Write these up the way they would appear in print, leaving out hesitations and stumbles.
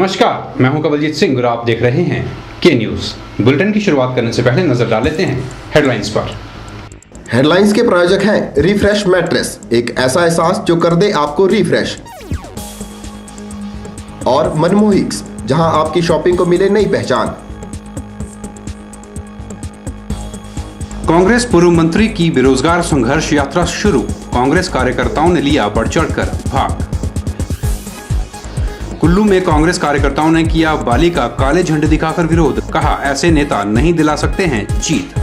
नमस्कार, मैं हूं कवलजीत सिंह और आप देख रहे हैं के न्यूज। बुलेटिन की शुरुआत करने से पहले नजर डाल लेते हैं हेडलाइंस पर। हेडलाइंस के प्रायोजक हैं रिफ्रेश मैट्रेस, एक ऐसा एहसास जो कर दे आपको रिफ्रेश, और मनमोहिक्स, जहां आपकी शॉपिंग को मिले नई पहचान। कांग्रेस पूर्व मंत्री की बेरोजगार संघर्ष यात्रा शुरू, कांग्रेस कार्यकर्ताओं ने लिया बढ़ चढ़कर भाग। कुल्लू में कांग्रेस कार्यकर्ताओं ने किया बाली का काले झंडे दिखाकर विरोध, कहा ऐसे नेता नहीं दिला सकते हैं जीत।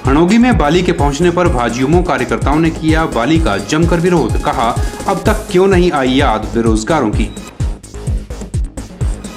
हणोगी में बाली के पहुंचने पर भाजयुमो कार्यकर्ताओं ने किया बाली का जमकर विरोध, कहा अब तक क्यों नहीं आई याद बेरोजगारों की।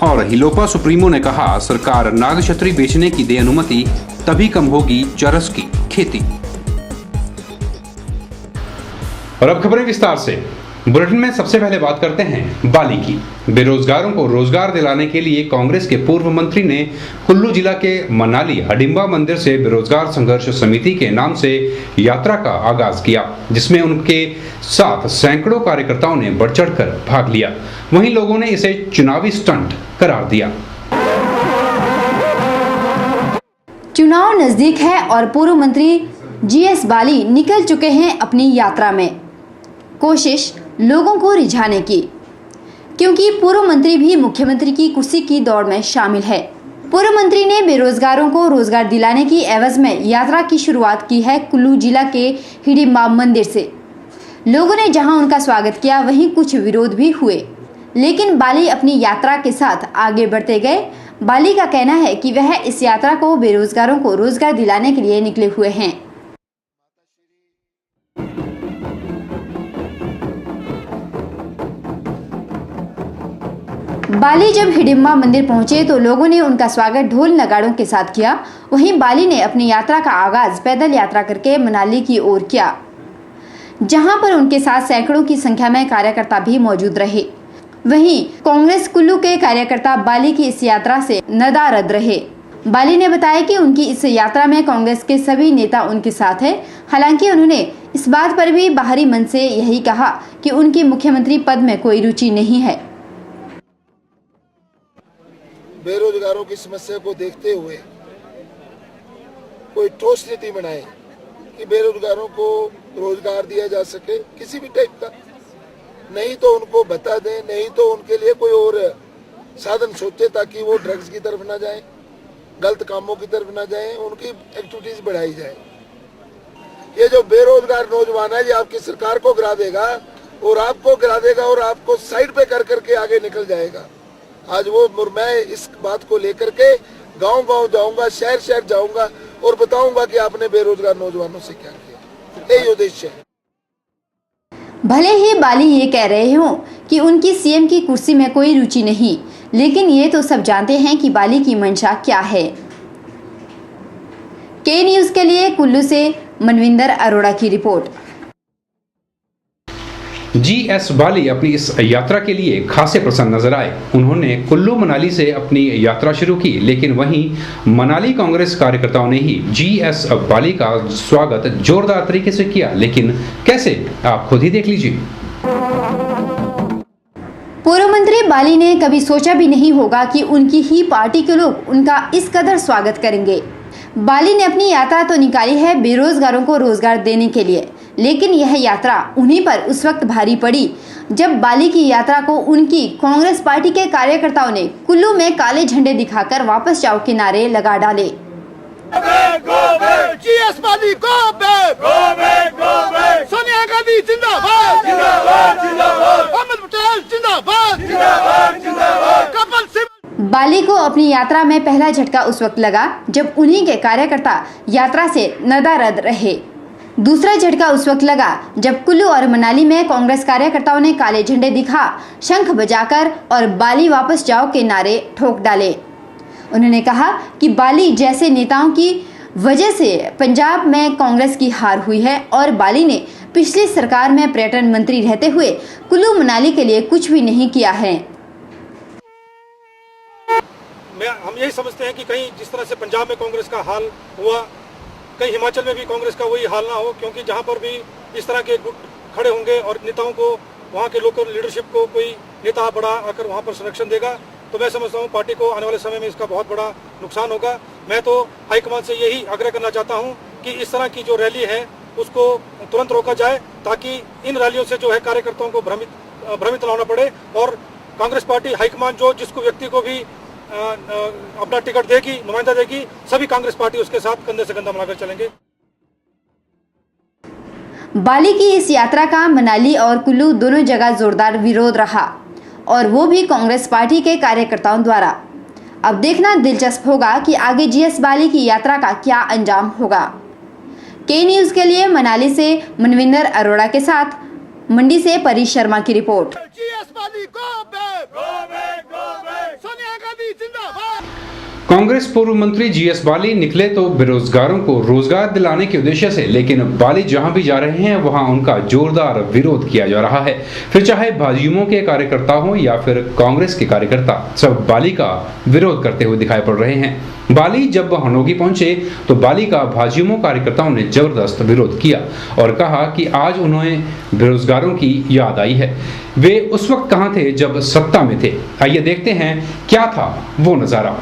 और हिलोपा सुप्रीमो ने कहा सरकार नागछत्री बेचने की दे अनुमति, तभी कम होगी चरस की खेती। और अब खबरें विस्तार से। बुलेटिन में सबसे पहले बात करते हैं बाली की। बेरोजगारों को रोजगार दिलाने के लिए कांग्रेस के पूर्व मंत्री ने कुल्लू जिला के मनाली हडिम्बा मंदिर से बेरोजगार संघर्ष समिति के नाम से यात्रा का आगाज किया, जिसमें उनके साथ सैकड़ों कार्यकर्ताओं ने बढ़ चढ़कर भाग लिया। वहीं लोगों ने इसे चुनावी स्टंट करार दिया। चुनाव नजदीक है और पूर्व मंत्री जीएस बाली निकल चुके हैं अपनी यात्रा में। कोशिश लोगों को रिझाने की, क्योंकि पूर्व मंत्री भी मुख्यमंत्री की कुर्सी की दौड़ में शामिल है। पूर्व मंत्री ने बेरोजगारों को रोजगार दिलाने की एवज में यात्रा की शुरुआत की है कुल्लू जिला के हिडिंबा मंदिर से। लोगों ने जहां उनका स्वागत किया, वहीं कुछ विरोध भी हुए, लेकिन बाली अपनी यात्रा के साथ आगे बढ़ते गए। बाली का कहना है कि वह इस यात्रा को बेरोजगारों को रोजगार दिलाने के लिए निकले हुए हैं। बाली जब हिडिंबा मंदिर पहुंचे तो लोगों ने उनका स्वागत ढोल नगाड़ों के साथ किया। वहीं बाली ने अपनी यात्रा का आगाज पैदल यात्रा करके मनाली की ओर किया, जहां पर उनके साथ सैकड़ों की संख्या में कार्यकर्ता भी मौजूद रहे। वहीं कांग्रेस कुल्लू के कार्यकर्ता बाली की इस यात्रा से नदारद रहे। बाली ने बताया कि उनकी इस यात्रा में कांग्रेस के सभी नेता उनके साथ हैं। हालांकि उन्होंने इस बात पर भी बाहरी मन से यही कहा कि उनकी मुख्यमंत्री पद में कोई रुचि नहीं है। बेरोजगारों की समस्या को देखते हुए कोई ठोस नीति बनाए कि बेरोजगारों को रोजगार दिया जा सके किसी भी टाइप का, नहीं तो उनको बता दें, नहीं तो उनके लिए कोई और साधन सोचे ताकि वो ड्रग्स की तरफ ना जाए, गलत कामों की तरफ ना जाए, उनकी एक्टिविटीज बढ़ाई जाए। ये जो बेरोजगार नौजवान है, ये आपकी सरकार को गिरा देगा और आपको गिरा देगा और आपको साइड पे कर करके आगे निकल जाएगा। आज मैं इस बात को लेकर के गांव-गांव जाऊंगा, शहर-शहर जाऊंगा और बताऊंगा कि आपने बेरोजगार नौजवानों से क्या किया। यही उद्देश्य है। भले ही बाली ये कह रहे हों कि उनकी सीएम की कुर्सी में कोई रुचि नहीं, लेकिन ये तो सब जानते हैं कि बाली की मंशा क्या है। के न्यूज के लिए कुल्लू से मनविंदर अरोड़ा की रिपोर्ट। जीएस बाली अपनी इस यात्रा के लिए खासे प्रसन्न नजर आए। उन्होंने कुल्लू मनाली से अपनी यात्रा शुरू की, लेकिन वहीं मनाली कांग्रेस कार्यकर्ताओं ने ही जीएस बाली का स्वागत जोरदार तरीके से किया। लेकिन कैसे, आप खुद ही देख लीजिए। पूर्व मंत्री बाली ने कभी सोचा भी नहीं होगा कि उनकी ही पार्टी के लोग उनका इस कदर स्वागत करेंगे। बाली ने अपनी यात्रा तो निकाली है बेरोजगारों को रोजगार देने के लिए, लेकिन यह यात्रा उन्हीं पर उस वक्त भारी पड़ी जब बाली की यात्रा को उनकी कांग्रेस पार्टी के कार्यकर्ताओं ने कुल्लू में काले झंडे दिखाकर वापस जाओ के नारे लगा डाले। सोनिया गांधी जिंदाबाद, अहमद पटेल जिंदाबाद, कपिल सिब्बल। बाली को अपनी यात्रा में पहला झटका उस वक्त लगा जब उन्हीं के कार्यकर्ता यात्रा से नदारद रहे। दूसरा झटका उस वक्त लगा जब कुल्लू और मनाली में कांग्रेस कार्यकर्ताओं ने काले झंडे दिखा, शंख बजाकर और बाली वापस जाओ के नारे ठोक डाले। उन्होंने कहा कि बाली जैसे नेताओं की वजह से पंजाब में कांग्रेस की हार हुई है और बाली ने पिछली सरकार में पर्यटन मंत्री रहते हुए कुल्लू मनाली के लिए कुछ भी नहीं किया है। हम यही समझते हैं कि कहीं जिस तरह से पंजाब में कांग्रेस का हाल हुआ, कहीं हिमाचल में भी कांग्रेस का वही हाल ना हो, क्योंकि जहां पर भी इस तरह के गुट खड़े होंगे और नेताओं को वहाँ के लोकल लीडरशिप को कोई नेता बड़ा आकर वहाँ पर संरक्षण देगा तो मैं समझता हूँ पार्टी को आने वाले समय में इसका बहुत बड़ा नुकसान होगा। मैं तो हाईकमान से यही आग्रह करना चाहता हूँ कि इस तरह की जो रैली है उसको तुरंत रोका जाए ताकि इन रैलियों से जो है कार्यकर्ताओं को भ्रमित न होना पड़े और कांग्रेस पार्टी हाईकमान जो जिसको व्यक्ति को भी अपना टिकट देगी, नुमाइंदा देगी, सभी कांग्रेस पार्टी उसके साथ कंधे से कंधा मिलाकर चलेंगे। बाली की इस यात्रा का मनाली और कुल्लू दोनों जगह जोरदार विरोध रहा और वो भी कांग्रेस पार्टी के कार्यकर्ताओं द्वारा। अब देखना दिलचस्प होगा कि आगे जीएस बाली की यात्रा का क्या अंजाम होगा। के न्यूज के लिए मनाली से मनविंदर अरोड़ा के साथ मंडी से परी शर्मा की रिपोर्ट। कांग्रेस पूर्व मंत्री जीएस बाली निकले तो बेरोजगारों को रोजगार दिलाने के उद्देश्य से, लेकिन बाली जहां भी जा रहे हैं वहां उनका जोरदार विरोध किया जा रहा है। फिर चाहे भाजयुमो के कार्यकर्ता हो या फिर कांग्रेस के कार्यकर्ता, सब बाली का विरोध करते हुए दिखाई पड़ रहे हैं। बाली जब हनोगी पहुंचे तो बाली का भाजयुमो कार्यकर्ताओं ने जबरदस्त विरोध किया और कहा कि आज उन्हें बेरोजगारों की याद आई है। वे उस वक्त कहां थे जब सत्ता में थे? आइए देखते हैं क्या था वो नजारा।